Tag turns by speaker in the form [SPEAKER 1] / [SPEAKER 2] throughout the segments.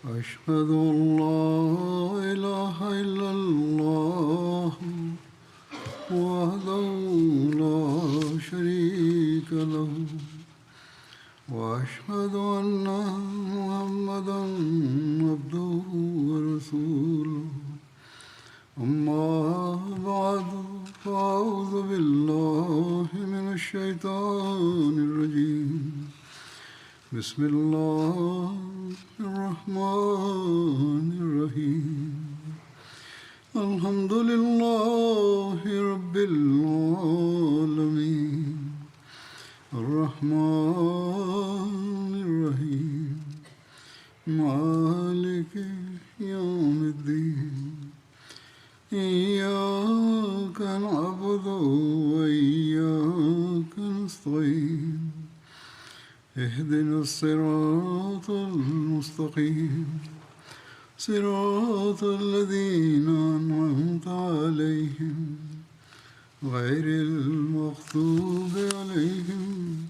[SPEAKER 1] أشهد أن لا إله إلا الله وحده لا شريك له وأشهد أن محمدا عبده ورسوله أما بعد فأعوذ بالله من الشيطان الرجيم بسم الله الرحمن الرحيم الحمد لله رب العالمين الرحمن الرحيم مالك يوم الدين إياك نعبد وإياك نستعين اهدنا الصراط المستقيم صراط الذين أنعمت عليهم غير المغضوب عليهم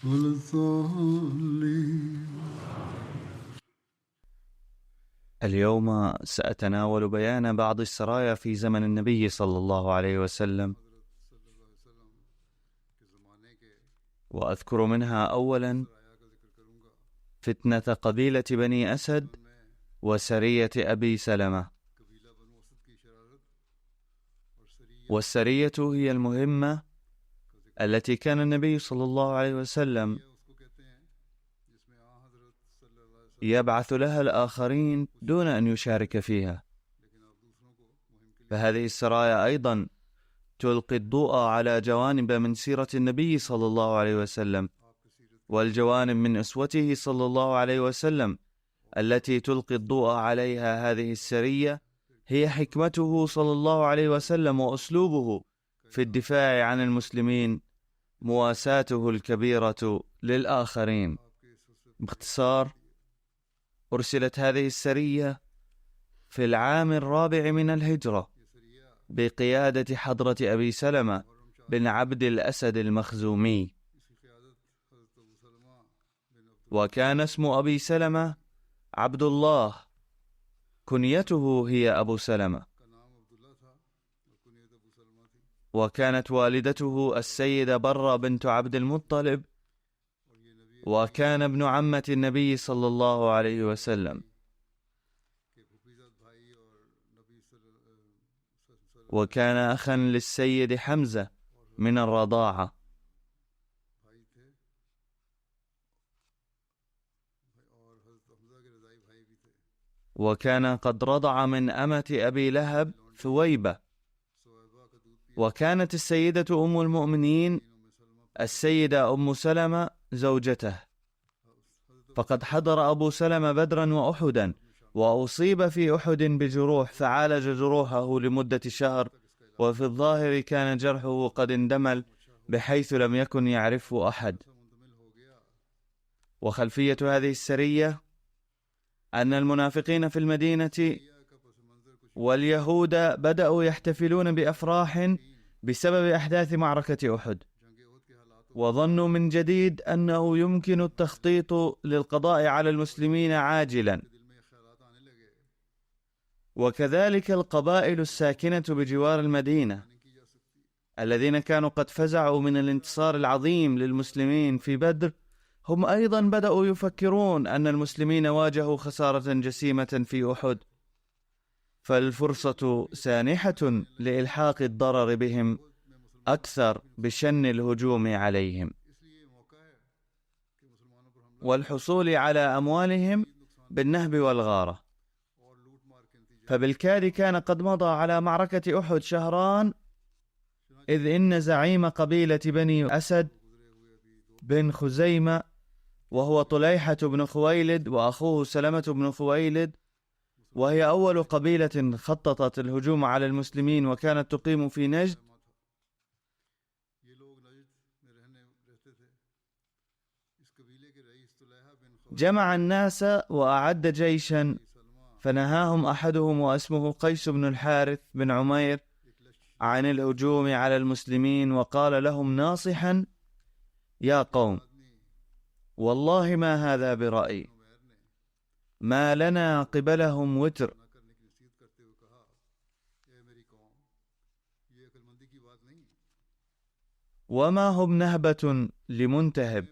[SPEAKER 1] ولا الضالين.
[SPEAKER 2] اليوم سأتناول بيان بعض السرايا في زمن النبي صلى الله عليه وسلم، وأذكر منها أولا فتنة قبيلة بني أسد وسرية أبي سلمة. والسرية هي المهمة التي كان النبي صلى الله عليه وسلم يبعث لها الآخرين دون أن يشارك فيها. فهذه السرايا أيضا تلقي الضوء على جوانب من سيرة النبي صلى الله عليه وسلم، والجوانب من أسوته صلى الله عليه وسلم التي تلقي الضوء عليها هذه السرية هي حكمته صلى الله عليه وسلم وأسلوبه في الدفاع عن المسلمين، مواساته الكبيرة للآخرين. باختصار، أرسلت هذه السرية في العام 4 من الهجرة بقيادة حضرة أبي سلمة بن عبد الأسد المخزومي، وكان اسم أبي سلمة عبد الله، كنيته هي أبو سلمة، وكانت والدته السيدة برة بنت عبد المطلب، وكان ابن عمة النبي صلى الله عليه وسلم، وكان أخا للسيد حمزة من الرضاعة، وكان قد رضع من أمة أبي لهب ثويبة، وكانت السيدة أم المؤمنين السيدة أم سلمة زوجته. فقد حضر أبو سلمة بدرا وأحدا، وأصيب في أحد بجروح فعالج جروحه لمدة شهر، وفي الظاهر كان جرحه قد اندمل بحيث لم يكن يعرفه أحد. وخلفية هذه السرية أن المنافقين في المدينة واليهود بدأوا يحتفلون بأفراح بسبب أحداث معركة أحد، وظنوا من جديد أنه يمكن التخطيط للقضاء على المسلمين عاجلا. وكذلك القبائل الساكنة بجوار المدينة الذين كانوا قد فزعوا من الانتصار العظيم للمسلمين في بدر، هم أيضا بدأوا يفكرون أن المسلمين واجهوا خسارة جسيمة في أحد، فالفرصة سانحة لإلحاق الضرر بهم أكثر بشن الهجوم عليهم والحصول على أموالهم بالنهب والغارة. فبالكاد كان قد مضى على معركة أحد شهران، إذ إن زعيم قبيلة بني أسد بن خزيمة، وهو طليحة بن خويلد وأخوه سلمة بن خويلد، وهي أول قبيلة خططت الهجوم على المسلمين وكانت تقيم في نجد، جمع الناس وأعد جيشا، فنهاهم أحدهم واسمه قيس بن الحارث بن عمير عن الهجوم على المسلمين، وقال لهم ناصحا: يا قوم، والله ما هذا برأيي، ما لنا قبلهم وتر وما هم نهبة لمنتهب،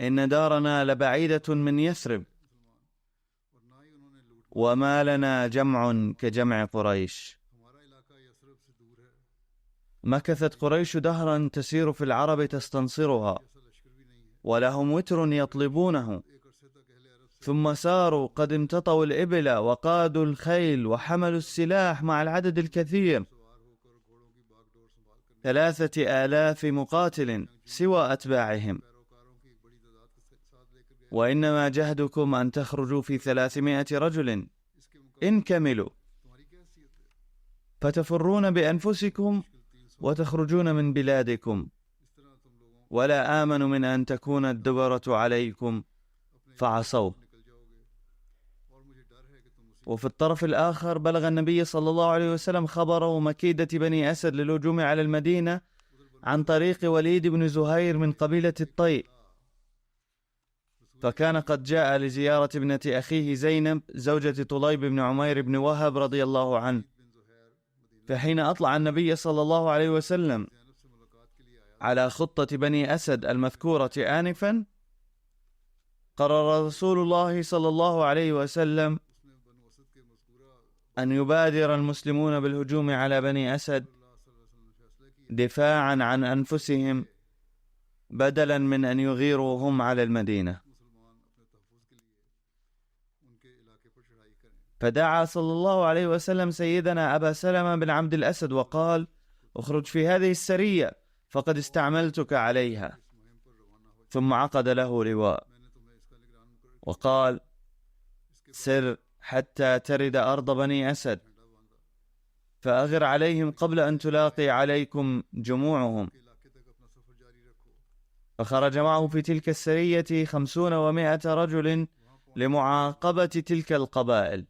[SPEAKER 2] إن دارنا لبعيدة من يثرب، وما لنا جمع كجمع قريش. مكثت قريش دهرا تسير في العرب تستنصرها، ولهم وتر يطلبونه، ثم ساروا قد امتطوا الإبل وقادوا الخيل وحملوا السلاح مع العدد الكثير 3000 مقاتل سوى أتباعهم، وإنما جهدكم أن تخرجوا في 300 رجل إن كملوا، فتفرون بأنفسكم وتخرجون من بلادكم، ولا آمن من أن تكون الدبرة عليكم فعصوا. وفي الطرف الآخر بلغ النبي صلى الله عليه وسلم خبر مكيدة بني أسد للهجوم على المدينة عن طريق وليد بن زهير من قبيلة الطيء، فكان قد جاء لزيارة ابنة أخيه زينب زوجة طليب بن عمير بن وهب رضي الله عنه. فحين أطلع النبي صلى الله عليه وسلم على خطة بني أسد المذكورة آنفا، قرر رسول الله صلى الله عليه وسلم أن يبادر المسلمون بالهجوم على بني أسد دفاعا عن أنفسهم بدلا من أن يغيروا هم على المدينة. فدعا صلى الله عليه وسلم سيدنا أبا سلمة بن عبد الأسد وقال: اخرج في هذه السرية فقد استعملتك عليها. ثم عقد له لواء وقال: سر حتى ترد أرض بني أسد، فأغر عليهم قبل أن تلاقي عليكم جموعهم. فخرج معه في تلك السرية 50 و100 رجل لمعاقبة تلك القبائل،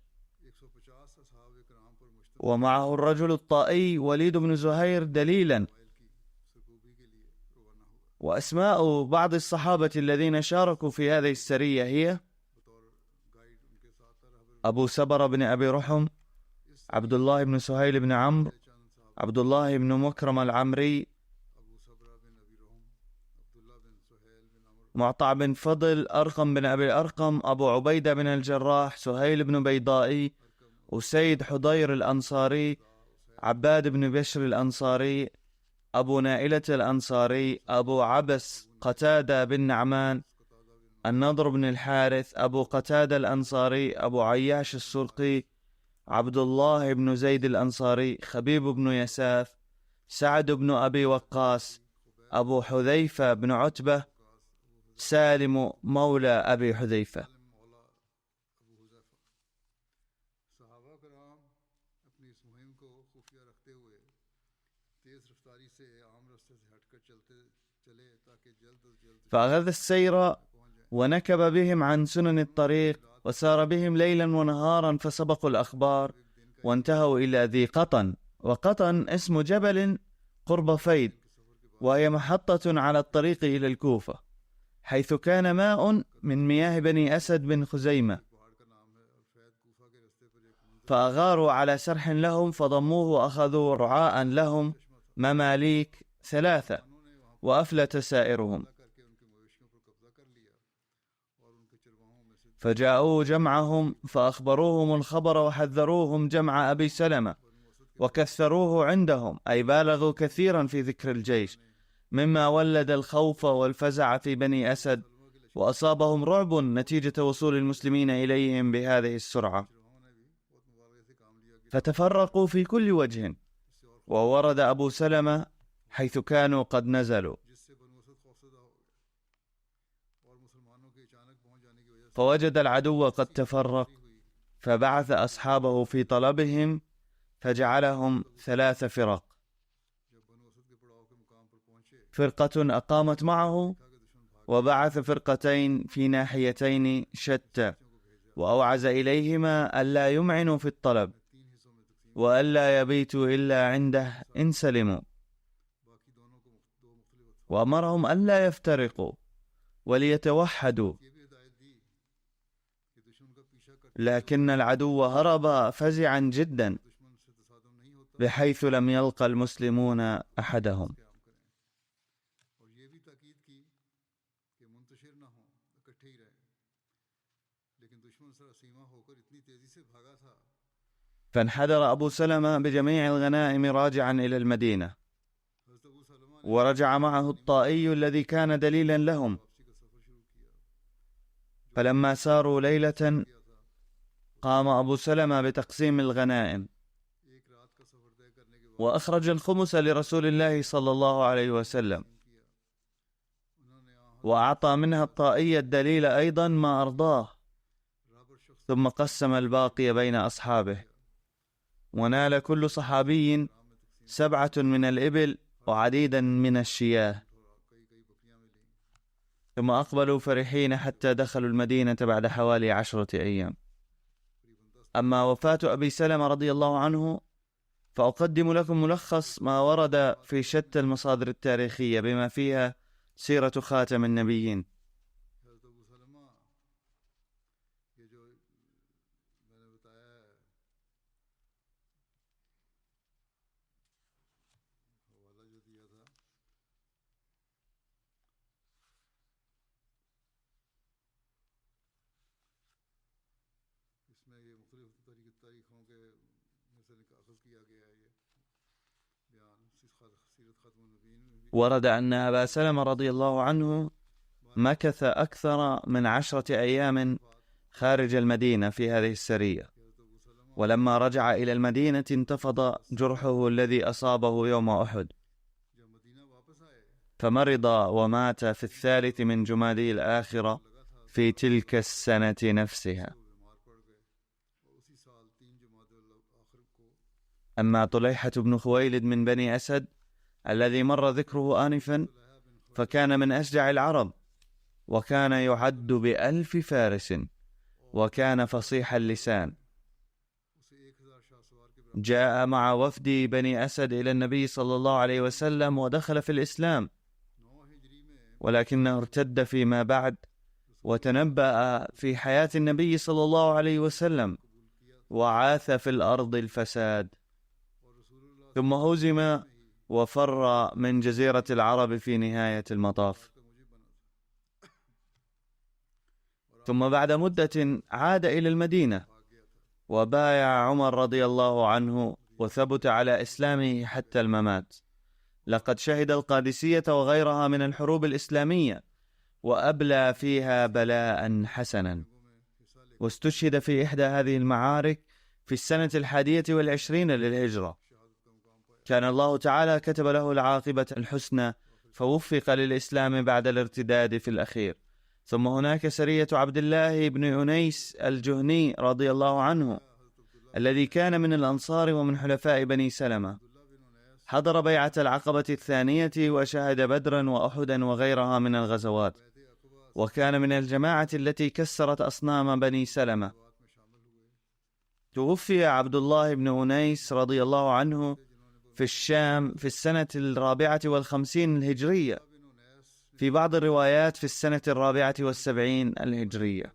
[SPEAKER 2] ومعه الرجل الطائي وليد بن زهير دليلا. وأسماء بعض الصحابة الذين شاركوا في هذه السرية هي: أبو سبر بن أبي رحم، عبد الله بن سهيل بن عمرو، عبد الله بن مكرم العمري، معطع بن فضل، أرقم بن أبي الأرقم، أبو عبيدة بن الجراح، سهيل بن بيضائي، أسيد حضير الأنصاري، عباد بن بشر الأنصاري، أبو نائلة الأنصاري، أبو عبس قتادة بن نعمان، النضر بن الحارث، أبو قتادة الأنصاري، أبو عياش السرقي، عبد الله بن زيد الأنصاري، خبيب بن يساف، سعد بن أبي وقاص، أبو حذيفة بن عتبة، سالم مولى أبي حذيفة. فأخذ السير ونكب بهم عن سنن الطريق، وسار بهم ليلا ونهارا فسبقوا الأخبار، وانتهوا إلى ذي قطن. وقطن اسم جبل قرب فيد، وهي محطة على الطريق إلى الكوفة، حيث كان ماء من مياه بني أسد بن خزيمة، فأغاروا على سرح لهم فضموه، وأخذوا رعاء لهم مماليك 3، وأفلت سائرهم. فجاءوا جمعهم فأخبروهم الخبر وحذروهم جمع أبي سلمة، وكثروه عندهم، أي بالغوا كثيرا في ذكر الجيش، مما ولد الخوف والفزع في بني أسد، وأصابهم رعب نتيجة وصول المسلمين إليهم بهذه السرعة، فتفرقوا في كل وجه. وورد أبو سلمة حيث كانوا قد نزلوا، فوجد العدو قد تفرق، فبعث أصحابه في طلبهم، فجعلهم 3 فرق: فرقة أقامت معه، وبعث فرقتين في ناحيتين شتى، وأوعز إليهما ألا يمعنوا في الطلب، وألا يبيتوا إلا عنده إن سلموا، وأمرهم ألا يفترقوا وليتوحدوا، لكن العدو هرب فزعا جدا بحيث لم يلقى المسلمون أحدهم. فانحدر أبو سلمة بجميع الغنائم راجعا إلى المدينة، ورجع معه الطائي الذي كان دليلا لهم. فلما ساروا ليلة قام أبو سلمة بتقسيم الغنائم، وأخرج الخمس لرسول الله صلى الله عليه وسلم، وأعطى منها الطائي الدليل أيضا ما أرضاه، ثم قسم الباقي بين أصحابه، ونال كل صحابي 7 من الإبل وعديدا من الشياه. ثم أقبلوا فرحين حتى دخلوا المدينة بعد حوالي 10 أيام. أما وفاة أبي سلمة رضي الله عنه فأقدم لكم ملخص ما ورد في شتى المصادر التاريخية بما فيها سيرة خاتم النبيين. ورد أن أبا سلمة رضي الله عنه مكث أكثر من 10 أيام خارج المدينة في هذه السرية، ولما رجع إلى المدينة انتفض جرحه الذي أصابه يوم أحد، فمرض ومات في 3 من جمادي الآخرة في تلك السنة نفسها. أما طليحة بن خويلد من بني أسد الذي مر ذكره آنفا فكان من أشجع العرب، وكان يعد ب1000 فارس، وكان فصيح اللسان. جاء مع وفد بني أسد إلى النبي صلى الله عليه وسلم ودخل في الإسلام، ولكنه ارتد فيما بعد وتنبأ في حياة النبي صلى الله عليه وسلم وعاث في الأرض الفساد، ثم هزم وفر من جزيرة العرب في نهاية المطاف. ثم بعد مدة عاد إلى المدينة وبايع عمر رضي الله عنه وثبت على إسلامه حتى الممات. لقد شهد القادسية وغيرها من الحروب الإسلامية وأبلى فيها بلاء حسنا، واستشهد في إحدى هذه المعارك في السنة 21 للهجرة. كان الله تعالى كتب له العاقبة الحسنى فوفق للإسلام بعد الارتداد في الأخير. ثم هناك سرية عبد الله بن أنيس الجهني رضي الله عنه الذي كان من الأنصار ومن حلفاء بني سلمة، حضر بيعة العقبة الثانية وشهد بدرا وأحدا وغيرها من الغزوات، وكان من الجماعة التي كسرت أصنام بني سلمة. توفي عبد الله بن أنيس رضي الله عنه في الشام في السنة 54 الهجرية، في بعض الروايات في السنة 74 الهجرية.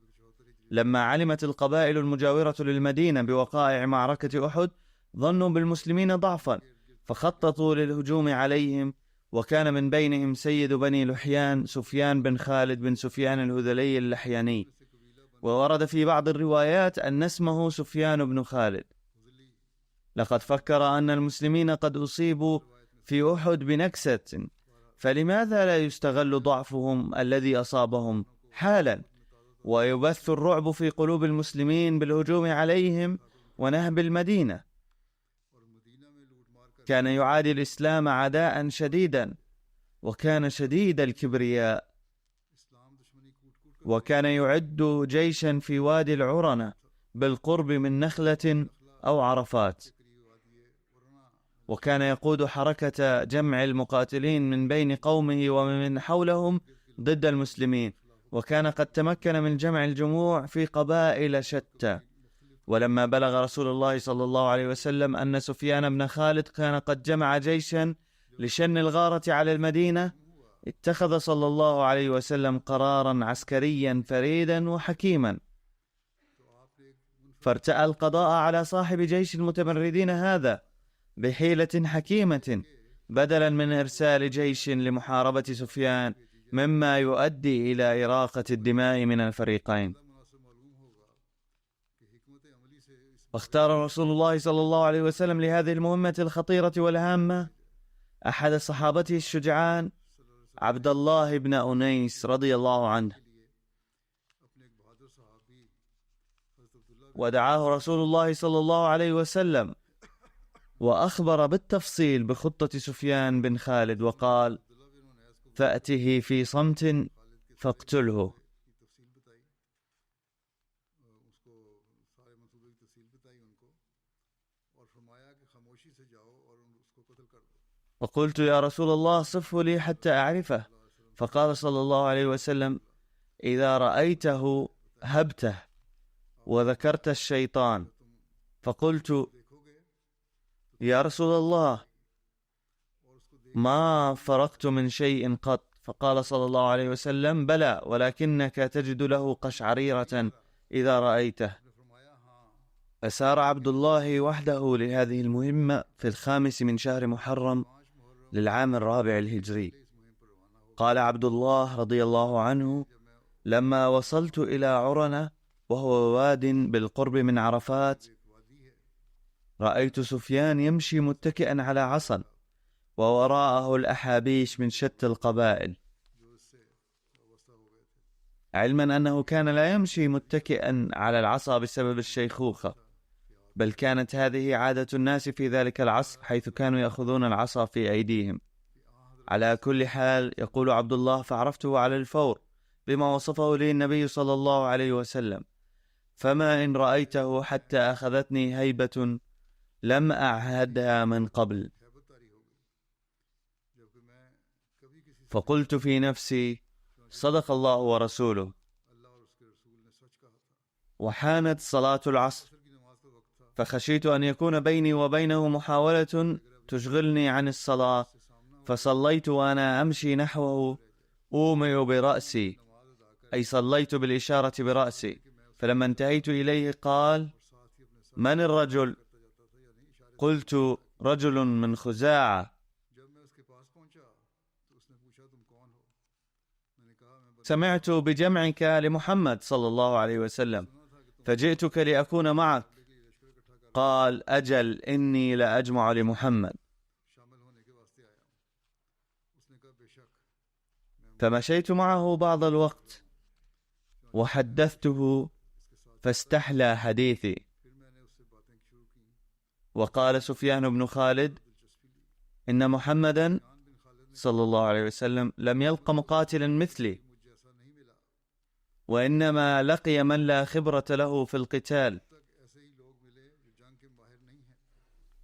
[SPEAKER 2] لما علمت القبائل المجاورة للمدينة بوقائع معركة أحد ظنوا بالمسلمين ضعفا فخططوا للهجوم عليهم، وكان من بينهم سيد بني لحيان سفيان بن خالد بن سفيان الهذلي اللحياني، وورد في بعض الروايات أن اسمه سفيان بن خالد. لقد فكر أن المسلمين قد أصيبوا في أحد بنكسة، فلماذا لا يستغل ضعفهم الذي أصابهم حالا ويبث الرعب في قلوب المسلمين بالهجوم عليهم ونهب المدينة؟ كان يعادي الإسلام عداء شديدا، وكان شديد الكبرياء، وكان يعد جيشا في وادي العرنة بالقرب من نخلة أو عرفات، وكان يقود حركة جمع المقاتلين من بين قومه ومن حولهم ضد المسلمين، وكان قد تمكن من جمع الجموع في قبائل شتى. ولما بلغ رسول الله صلى الله عليه وسلم أن سفيان بن خالد كان قد جمع جيشا لشن الغارة على المدينة، اتخذ صلى الله عليه وسلم قرارا عسكريا فريدا وحكيما. فارتأى القضاء على صاحب جيش المتمردين هذا بحيلة حكيمة بدلا من إرسال جيش لمحاربة سفيان، مما يؤدي إلى إراقة الدماء من الفريقين. واختار رسول الله صلى الله عليه وسلم لهذه المهمة الخطيرة والهامة أحد صحابته الشجعان عبد الله بن أنيس رضي الله عنه، ودعاه رسول الله صلى الله عليه وسلم وأخبر بالتفصيل بخطة سفيان بن خالد، وقال: فأته في صمت فاقتله. وقلت: يا رسول الله صفه لي حتى أعرفه. فقال صلى الله عليه وسلم: إذا رأيته هبته وذكرت الشيطان. فقلت: يا رسول الله ما فرقت من شيء قط. فقال صلى الله عليه وسلم: بلى، ولكنك تجد له قشعريرة إذا رأيته. فسار عبد الله وحده لهذه المهمة في 5 من شهر محرم للعام 4 الهجري. قال عبد الله رضي الله عنه: لما وصلت إلى عرنة وهو واد بالقرب من عرفات، رأيت سفيان يمشي متكئا على عصا، ووراءه الأحابيش من شتى القبائل، علما أنه كان لا يمشي متكئا على العصا بسبب الشيخوخة، بل كانت هذه عادة الناس في ذلك العصر، حيث كانوا يأخذون العصا في أيديهم. على كل حال، يقول عبد الله: فعرفته على الفور بما وصفه لي النبي صلى الله عليه وسلم، فما إن رأيته حتى أخذتني هيبة لم أعهدها من قبل. فقلت في نفسي: صدق الله ورسوله. وحانت صلاة العصر، فخشيت أن يكون بيني وبينه محاولة تشغلني عن الصلاة، فصليت وأنا أمشي نحوه أومئ برأسي، أي صليت بالإشارة برأسي. فلما انتهيت إليه قال: من الرجل؟ قلت: رجل من خزاعة. سمعت بجمعك لمحمد صلى الله عليه وسلم، فجئتك لأكون معك. قال: أجل، إني لأجمع لمحمد. فمشيت معه بعض الوقت وحدثته، فاستحلى حديثي. وقال سفيان بن خالد: إن محمدا صلى الله عليه وسلم لم يلق مقاتلا مثلي، وإنما لقي من لا خبرة له في القتال.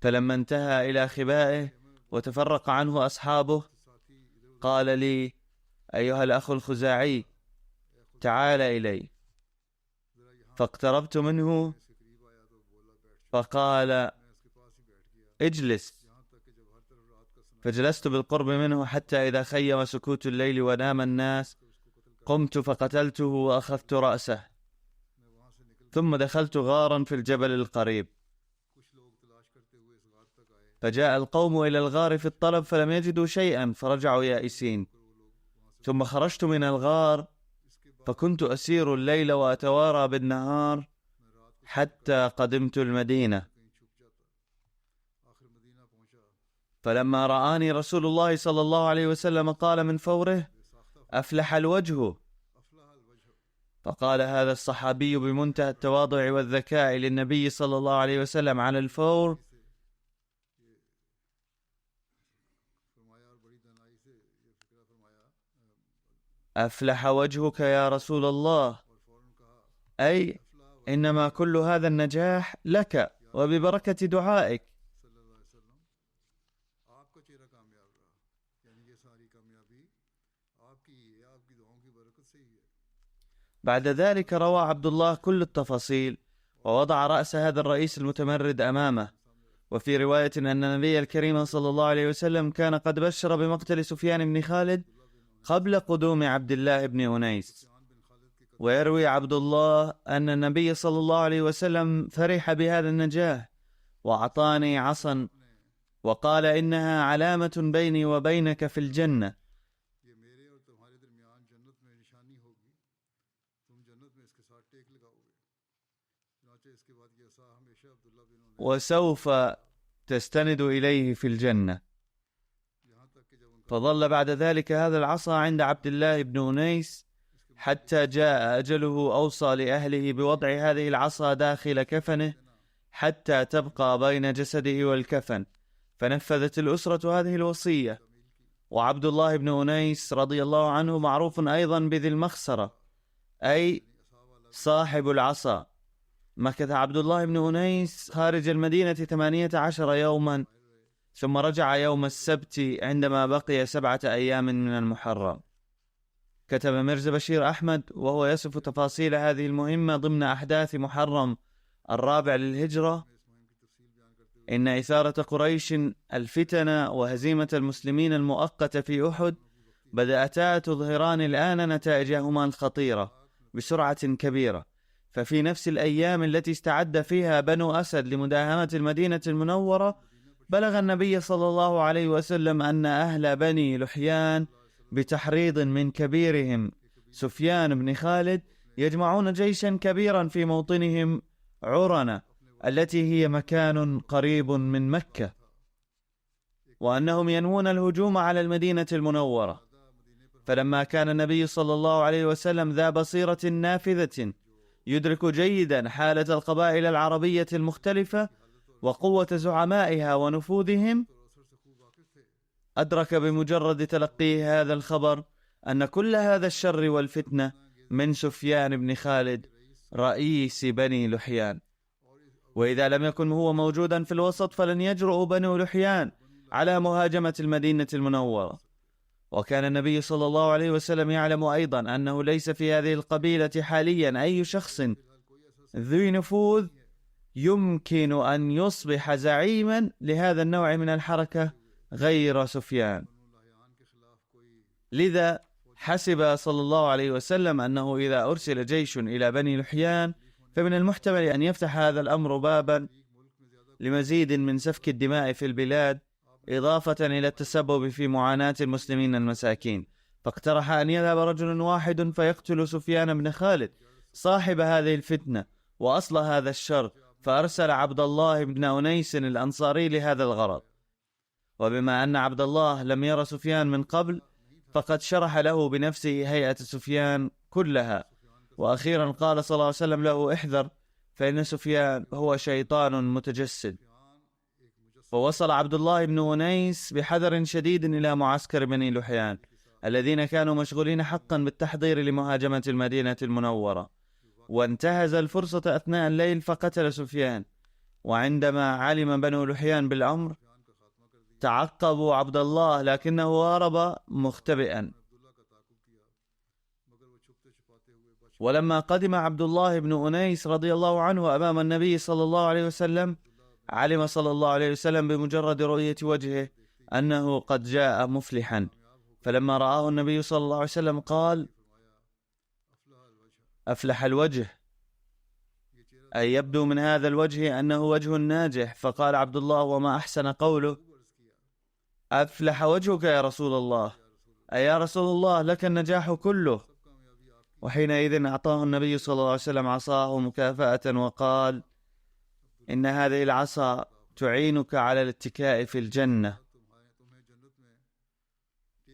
[SPEAKER 2] فلما انتهى إلى خبائه وتفرق عنه أصحابه، قال لي: أيها الأخ الخزاعي، تعال إلي. فاقتربت منه فقال: اجلس. فجلست بالقرب منه حتى إذا خيم سكوت الليل ونام الناس، قمت فقتلته وأخذت رأسه، ثم دخلت غارا في الجبل القريب. فجاء القوم إلى الغار في الطلب فلم يجدوا شيئا، فرجعوا يائسين. ثم خرجت من الغار، فكنت أسير الليل وأتوارى بالنهار حتى قدمت المدينة. فلما رآني رسول الله صلى الله عليه وسلم قال من فوره: أفلح الوجه. فقال هذا الصحابي بمنتهى التواضع والذكاء للنبي صلى الله عليه وسلم على الفور: أفلح وجهك يا رسول الله، أي إنما كل هذا النجاح لك وببركة دعائك. بعد ذلك روى عبد الله كل التفاصيل، ووضع رأس هذا الرئيس المتمرد أمامه. وفي رواية أن النبي الكريم صلى الله عليه وسلم كان قد بشر بمقتل سفيان بن خالد قبل قدوم عبد الله بن أنيس. ويروي عبد الله أن النبي صلى الله عليه وسلم فرح بهذا النجاح وأعطاني عصا وقال إنها علامة بيني وبينك في الجنة. وسوف تستند إليه في الجنة. فظل بعد ذلك هذا العصا عند عبد الله بن أنيس حتى جاء أجله. أوصى لأهله بوضع هذه العصا داخل كفنه حتى تبقى بين جسده والكفن، فنفذت الأسرة هذه الوصية. وعبد الله بن أنيس رضي الله عنه معروف أيضا بذي المخسرة، أي صاحب العصا. مكث عبد الله بن أنيس خارج المدينة 18 يوما، ثم رجع يوم السبت عندما بقي 7 أيام من المحرم. كتب ميرزا بشير أحمد وهو يصف تفاصيل هذه المهمة ضمن أحداث محرم 4 للهجرة: إن إثارة قريش الفتن وهزيمة المسلمين المؤقتة في أحد بدأتا تظهران الآن نتائجهما الخطيرة بسرعة كبيرة. ففي نفس الأيام التي استعد فيها بنو أسد لمداهمة المدينة المنورة، بلغ النبي صلى الله عليه وسلم أن أهل بني لحيان بتحريض من كبيرهم سفيان بن خالد يجمعون جيشا كبيرا في موطنهم عرنة التي هي مكان قريب من مكة، وأنهم ينوون الهجوم على المدينة المنورة. فلما كان النبي صلى الله عليه وسلم ذا بصيرة نافذة يدرك جيدا حالة القبائل العربية المختلفة وقوة زعمائها ونفوذهم، أدرك بمجرد تلقيه هذا الخبر أن كل هذا الشر والفتنة من سفيان بن خالد رئيس بني لحيان. وإذا لم يكن هو موجودا في الوسط فلن يجرؤ بنو لحيان على مهاجمة المدينة المنورة. وكان النبي صلى الله عليه وسلم يعلم أيضا أنه ليس في هذه القبيلة حاليا أي شخص ذي نفوذ يمكن أن يصبح زعيما لهذا النوع من الحركة غير سفيان. لذا حسب صلى الله عليه وسلم أنه إذا أرسل جيش إلى بني لحيان فمن المحتمل أن يفتح هذا الأمر بابا لمزيد من سفك الدماء في البلاد، إضافة إلى التسبب في معاناة المسلمين المساكين. فاقترح أن يذهب رجل واحد فيقتل سفيان بن خالد صاحب هذه الفتنة وأصل هذا الشر، فأرسل عبد الله بن أنيس الأنصاري لهذا الغرض. وبما أن عبد الله لم ير سفيان من قبل فقد شرح له بنفسه هيئة سفيان كلها، وأخيرا قال صلى الله عليه وسلم له: احذر فإن سفيان هو شيطان متجسد. فوصل عبد الله بن أنيس بحذر شديد إلى معسكر بني لحيان الذين كانوا مشغولين حقا بالتحضير لمهاجمة المدينة المنورة، وانتهز الفرصة أثناء الليل فقتل سفيان. وعندما علم بنو لحيان بالأمر تعقبوا عبد الله لكنه هرب مختبئا. ولما قدم عبد الله بن أنيس رضي الله عنه أمام النبي صلى الله عليه وسلم، علم صلى الله عليه وسلم بمجرد رؤية وجهه أنه قد جاء مفلحا. فلما رآه النبي صلى الله عليه وسلم قال: أفلح الوجه، أي يبدو من هذا الوجه أنه وجه ناجح. فقال عبد الله: وما أحسن قوله أفلح وجهك يا رسول الله، أي يا رسول الله لك النجاح كله. وحينئذ أعطاه النبي صلى الله عليه وسلم عصاه مكافأة وقال: إن هذه العصا تعينك على الاتكاء في الجنة.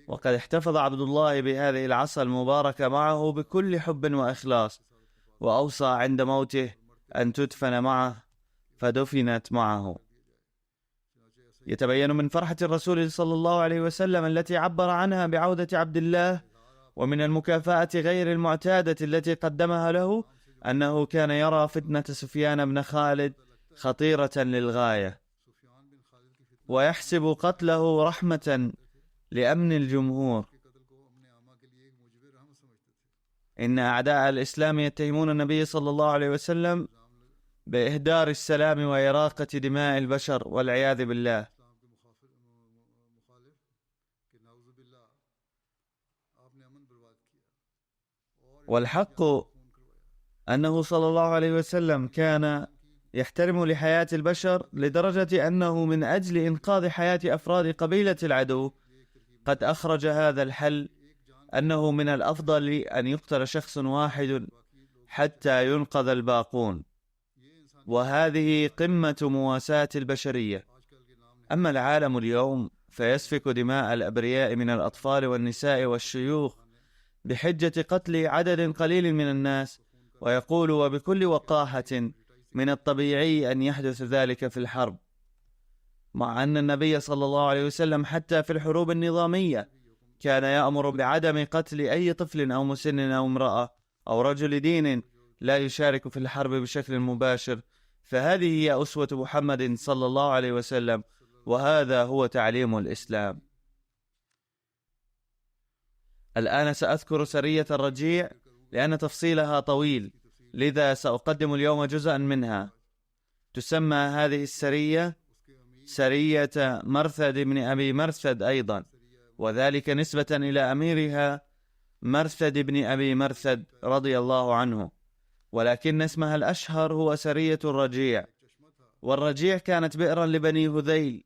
[SPEAKER 2] وقد احتفظ عبد الله بهذه العصا المباركة معه بكل حب وإخلاص، وأوصى عند موته أن تدفن معه، فدفنت معه. يتبين من فرحة الرسول صلى الله عليه وسلم التي عبر عنها بعودة عبد الله، ومن المكافأة غير المعتادة التي قدمها له، أنه كان يرى فتنة سفيان بن خالد خطيرة للغاية، ويحسب قتله رحمة لأمن الجمهور. إن أعداء الإسلام يتهمون النبي صلى الله عليه وسلم بإهدار السلام وإراقة دماء البشر والعياذ بالله. والحق أنه صلى الله عليه وسلم كان يحترم لحياة البشر لدرجة أنه من أجل إنقاذ حياة أفراد قبيلة العدو قد أخرج هذا الحل أنه من الأفضل أن يقتل شخص واحد حتى ينقذ الباقون، وهذه قمة مواساة البشرية. أما العالم اليوم فيسفك دماء الأبرياء من الأطفال والنساء والشيوخ بحجة قتل عدد قليل من الناس، ويقول وبكل وقاحة من الطبيعي أن يحدث ذلك في الحرب، مع أن النبي صلى الله عليه وسلم حتى في الحروب النظامية كان يأمر بعدم قتل أي طفل أو مسن أو امرأة أو رجل دين لا يشارك في الحرب بشكل مباشر. فهذه هي أسوة محمد صلى الله عليه وسلم، وهذا هو تعليم الإسلام. الآن سأذكر سرية الرجيع لأن تفصيلها طويل، لذا سأقدم اليوم جزءا منها. تسمى هذه السرية سرية مرثد بن أبي مرثد أيضا، وذلك نسبة إلى أميرها مرثد بن أبي مرثد رضي الله عنه، ولكن اسمها الأشهر هو سرية الرجيع. والرجيع كانت بئرا لبني هذيل،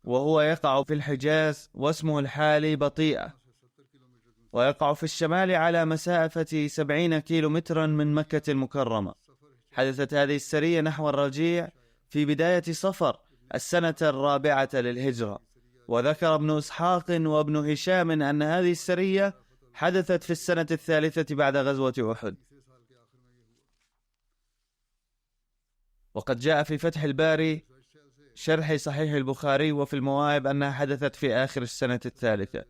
[SPEAKER 2] وهو يقع في الحجاز، واسمه الحالي بطيئة، ويقع في الشمال على مسافة 70 كيلومترا من مكة المكرمة. حدثت هذه السرية نحو الرجيع في بداية صفر السنة 4 للهجرة، وذكر ابن إسحاق وابن هشام أن هذه السرية حدثت في السنة 3 بعد غزوة أحد. وقد جاء في فتح الباري شرح صحيح البخاري وفي المواهب أنها حدثت في آخر السنة 3.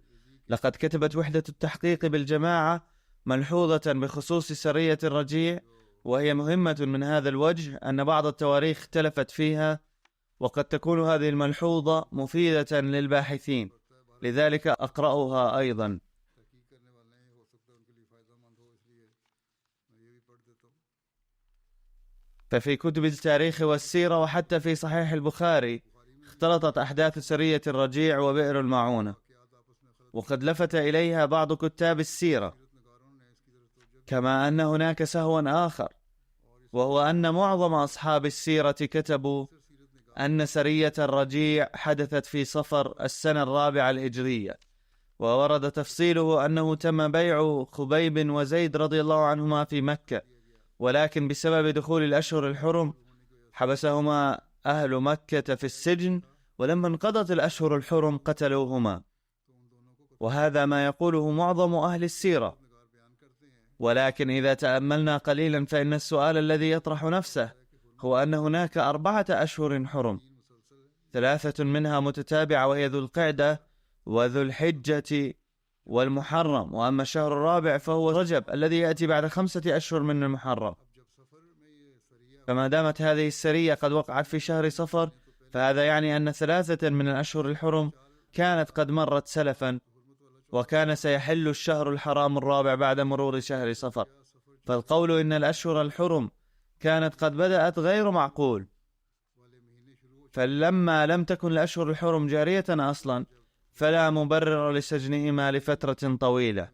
[SPEAKER 2] لقد كتبت وحدة التحقيق بالجماعة ملحوظة بخصوص سرية الرجيع، وهي مهمة من هذا الوجه أن بعض التواريخ اختلفت فيها، وقد تكون هذه الملحوظة مفيدة للباحثين، لذلك أقرأها أيضا. ففي كتب التاريخ والسيرة وحتى في صحيح البخاري اختلطت أحداث سرية الرجيع وبئر المعونة، وقد لفت إليها بعض كتاب السيرة، كما أن هناك سهوا آخر، وهو أن معظم أصحاب السيرة كتبوا أن سرية الرجيع حدثت في صفر السنة 4 الهجرية، وورد تفصيله أنه تم بيع خبيب وزيد رضي الله عنهما في مكة، ولكن بسبب دخول الأشهر الحرم حبسهما أهل مكة في السجن، ولما انقضت الأشهر الحرم قتلوهما، وهذا ما يقوله معظم أهل السيرة. ولكن إذا تأملنا قليلا فإن السؤال الذي يطرح نفسه هو أن هناك 4 أشهر حرم، 3 منها متتابعة وهي ذو القعدة وذو الحجة والمحرم، وأما الشهر الرابع فهو رجب الذي يأتي بعد 5 أشهر من المحرم. فما دامت هذه السرية قد وقعت في شهر صفر، فهذا يعني أن 3 من الأشهر الحرم كانت قد مرت سلفا، وكان سيحل الشهر الحرام الرابع بعد مرور شهر صفر. فالقول إن الأشهر الحرم كانت قد بدأت غير معقول، فلما لم تكن الأشهر الحرم جارية أصلا فلا مبرر لسجنهما لفترة طويلة،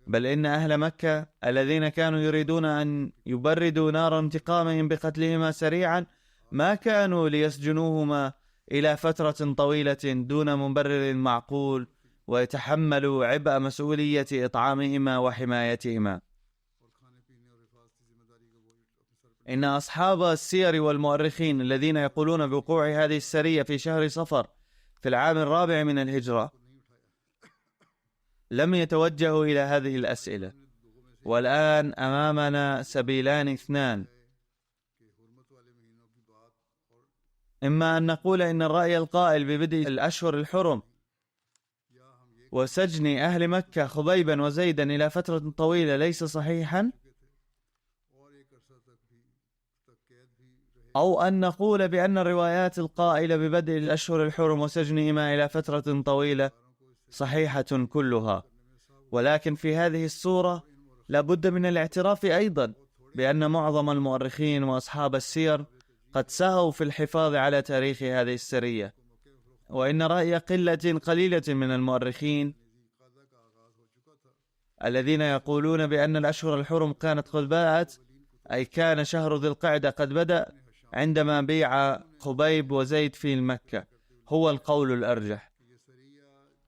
[SPEAKER 2] بل إن أهل مكة الذين كانوا يريدون أن يبردوا نار انتقامهم بقتلهما سريعا ما كانوا ليسجنوهما إلى فترة طويلة دون مبرر معقول ويتحملوا عبء مسؤولية إطعامهما وحمايتهما. إن أصحاب السير والمؤرخين الذين يقولون بوقوع هذه السرية في شهر صفر في العام 4 من الهجرة لم يتوجهوا إلى هذه الأسئلة. والآن أمامنا سبيلان 2: إما أن نقول إن الرأي القائل ببدء الأشهر الحرم وسجن أهل مكة خبيبا وزيدا إلى فترة طويلة ليس صحيحا، أو أن نقول بأن الروايات القائلة ببدء الأشهر الحرم وسجنهما إلى فترة طويلة صحيحة كلها. ولكن في هذه الصورة لابد من الاعتراف أيضا بأن معظم المؤرخين وأصحاب السير قد سهوا في الحفاظ على تاريخ هذه السرية، وإن رأي قلة قليلة من المؤرخين الذين يقولون بأن الأشهر الحرم كانت قد بدأت، أي كان شهر ذي القعدة قد بدأ عندما بيع خبيب وزيد في مكة، هو القول الأرجح.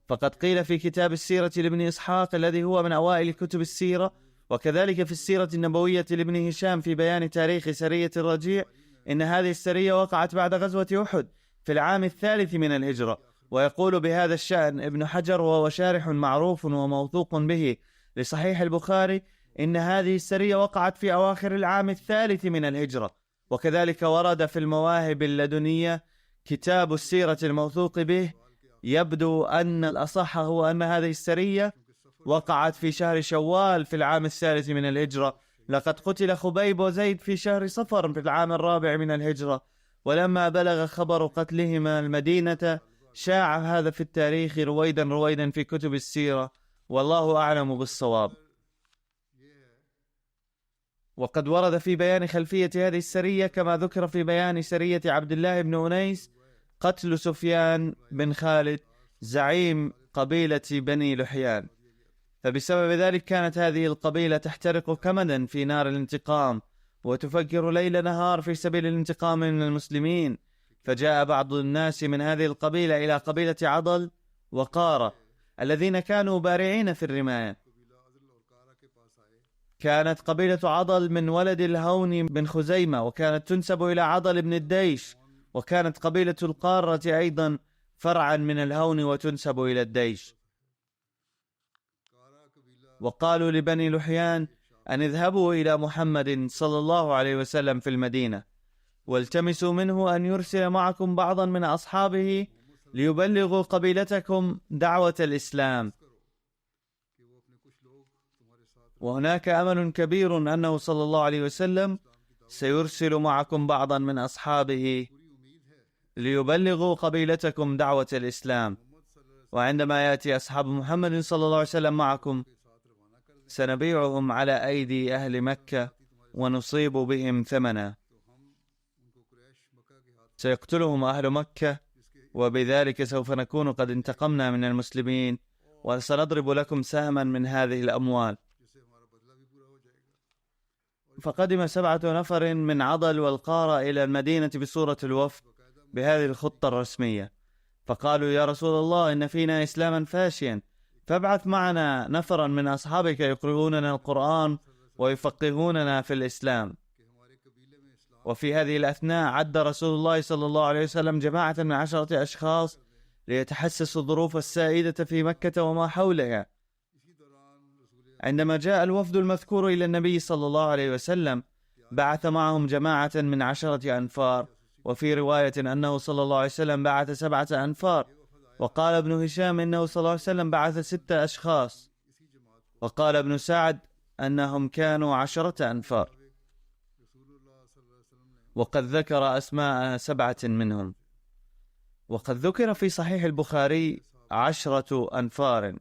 [SPEAKER 2] فقد قيل في كتاب السيرة لابن إسحاق الذي هو من أوائل كتب السيرة، وكذلك في السيرة النبوية لابن هشام في بيان تاريخ سرية الرجيع، إن هذه السرية وقعت بعد غزوة أحد في العام 3 من الهجرة. ويقول بهذا الشأن ابن حجر وهو شارح معروف وموثوق به لصحيح البخاري إن هذه السرية وقعت في أواخر العام 3 من الهجرة. وكذلك ورد في المواهب اللدنية كتاب السيرة الموثوق به، يبدو أن الأصح هو أن هذه السرية وقعت في شهر شوال في العام 3 من الهجرة. لقد قتل خبيب وزيد في شهر صفر في العام 4 من الهجرة، ولما بلغ خبر قتلهما المدينة شاع هذا في التاريخ رويدا في كتب السيرة، والله أعلم بالصواب. وقد ورد في بيان خلفية هذه السرية كما ذكر في بيان سرية عبد الله بن أنيس قتل سفيان بن خالد زعيم قبيلة بني لحيان، فبسبب ذلك كانت هذه القبيلة تحترق كمدا في نار الانتقام وتفكر ليل نهار في سبيل الانتقام من المسلمين. فجاء بعض الناس من هذه القبيلة إلى قبيلة عضل وقارة الذين كانوا بارعين في الرماية. كانت قبيلة عضل من ولد الهون بن خزيمة، وكانت تنسب إلى عضل بن الديش، وكانت قبيلة القارة أيضا فرعا من الهون وتنسب إلى الديش. وقالوا لبني لحيان أن اذهبوا إلى محمد صلى الله عليه وسلم في المدينة والتمسوا منه أن يرسل معكم بعضا من أصحابه ليبلغوا قبيلتكم دعوة الإسلام، وهناك أمل كبير أنه صلى الله عليه وسلم سيرسل معكم بعضا من أصحابه ليبلغوا قبيلتكم دعوة الإسلام، وعندما يأتي أصحاب محمد صلى الله عليه وسلم معكم سنبيعهم على أيدي أهل مكة ونصيب بهم ثمنا، سيقتلهم أهل مكة، وبذلك سوف نكون قد انتقمنا من المسلمين وسنضرب لكم سهما من هذه الأموال. فقدم 7 نفر من عضل والقارة إلى المدينة بصورة الوفد بهذه الخطة الرسمية، فقالوا يا رسول الله إن فينا إسلاما فاشيا، فابعث معنا نفرا من أصحابك يقرؤوننا القرآن ويفقهوننا في الإسلام. وفي هذه الأثناء عد رسول الله صلى الله عليه وسلم جماعة من 10 أشخاص ليتحسسوا الظروف السائدة في مكة وما حولها. عندما جاء الوفد المذكور إلى النبي صلى الله عليه وسلم بعث معهم جماعة من 10 أنفار، وفي رواية أنه صلى الله عليه وسلم بعث 7 أنفار، وقال ابن هشام إنه صلى الله عليه وسلم بعث 6 أشخاص، وقال ابن سعد أنهم كانوا 10 أنفار، وقد ذكر أسماء 7 منهم. وقد ذكر في صحيح البخاري 10 أنفار،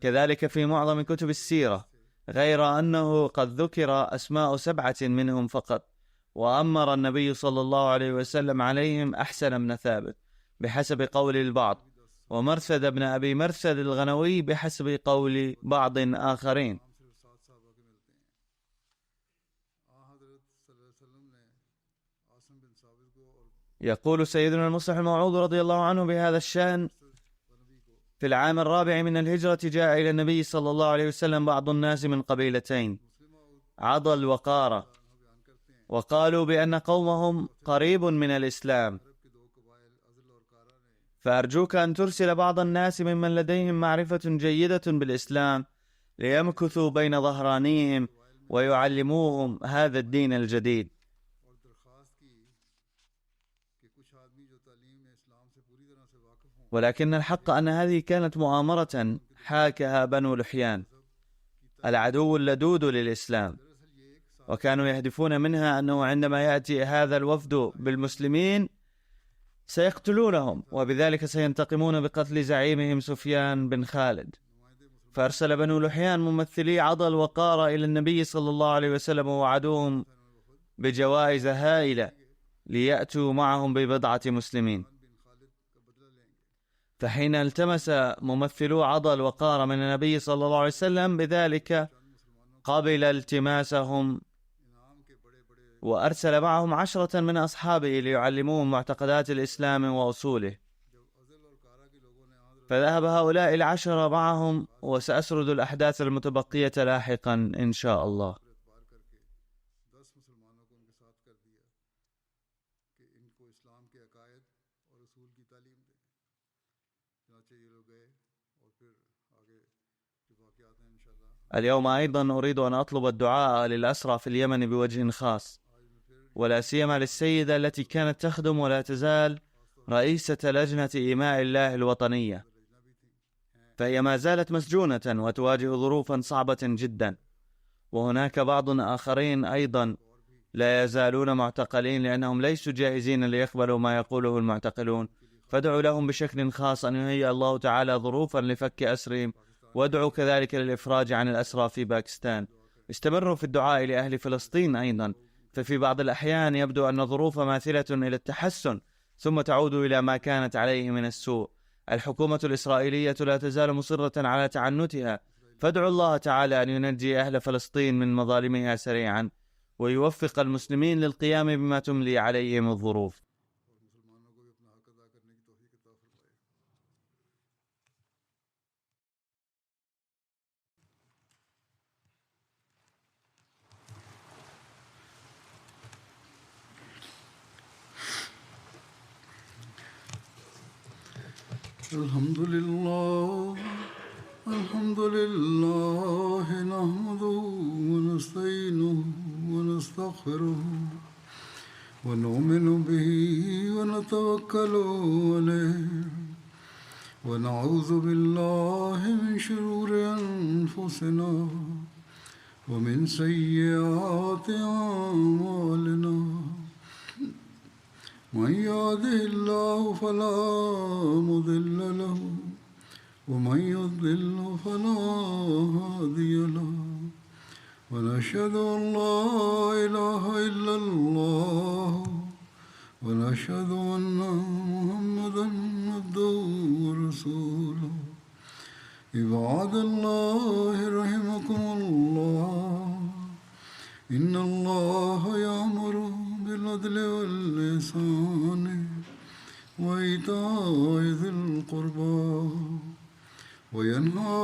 [SPEAKER 2] كذلك في معظم كتب السيرة، غير أنه قد ذكر أسماء 7 منهم فقط، وأمر النبي صلى الله عليه وسلم عليهم أحسن بن ثابت بحسب قول البعض، ومرثد بن أبي مرثد الغنوي بحسب قول بعض آخرين. يقول سيدنا المصلح الموعوظ رضي الله عنه بهذا الشأن: في العام 4 من الهجرة جاء إلى النبي صلى الله عليه وسلم بعض الناس من قبيلتين عضل وقارة، وقالوا بأن قومهم قريب من الإسلام، فأرجوك أن ترسل بعض الناس ممن لديهم معرفة جيدة بالإسلام ليمكثوا بين ظهرانيهم ويعلموهم هذا الدين الجديد. ولكن الحق أن هذه كانت مؤامرة حاكها بنو لحيان العدو اللدود للإسلام، وكانوا يهدفون منها أنه عندما يأتي هذا الوفد بالمسلمين سيقتلونهم، وبذلك سينتقمون بقتل زعيمهم سفيان بن خالد. فأرسل بنو لحيان ممثلي عضل وقارة إلى النبي صلى الله عليه وسلم ووعدوهم بجوائز هائلة ليأتوا معهم ببضعة مسلمين. فحين التمس ممثلو عضل وقار من النبي صلى الله عليه وسلم بذلك قبل التماسهم وأرسل معهم 10 من أصحابه ليعلموهم معتقدات الإسلام وأصوله. فذهب هؤلاء 10 معهم، وسأسرد الأحداث المتبقية لاحقا إن شاء الله. اليوم أيضا أريد أن أطلب الدعاء للأسرى في اليمن بوجه خاص، ولا سيما للسيدة التي كانت تخدم ولا تزال رئيسة لجنة إيماء الله الوطنية، فهي ما زالت مسجونة وتواجه ظروفا صعبة جدا. وهناك بعض آخرين أيضا لا يزالون معتقلين لأنهم ليسوا جاهزين ليقبلوا ما يقوله المعتقلون، فادعوا لهم بشكل خاص أن يهيئ الله تعالى ظروفا لفك أسرهم، وادعوا كذلك للإفراج عن الأسرى في باكستان. استمروا في الدعاء لأهل فلسطين أيضا، ففي بعض الأحيان يبدو أن الظروف ماثلة إلى التحسن ثم تعود إلى ما كانت عليه من السوء. الحكومة الإسرائيلية لا تزال مصرة على تعنتها، فادعوا الله تعالى أن ينجي أهل فلسطين من مظالمها سريعا، ويوفق المسلمين للقيام بما تملي عليهم الظروف.
[SPEAKER 1] الحمد لله نحمده ونستعينه ونستغفره ونؤمن به ونتوكل عليه ونعوذ بالله من شرور أنفسنا ومن سيئات أعمالنا. من يهده الله فلا مضل له ومن يضلل فلا هادي له، ونشهد أن لا إله إلا الله ونشهد أن محمدا عبده ورسوله. عباد الله رحمكم الله، إن الله يأمر بالعدل والإحسان وإيتاء ذي القربى وينهى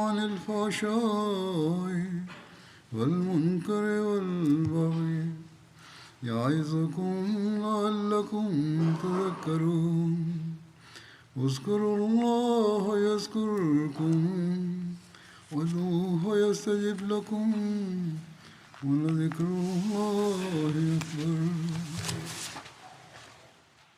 [SPEAKER 1] عن الفحشاء والمنكر والبغي يعظكم لعلكم تذكرون. اذكروا الله يذكركم وادعوه يستجب لكم ولذكر الله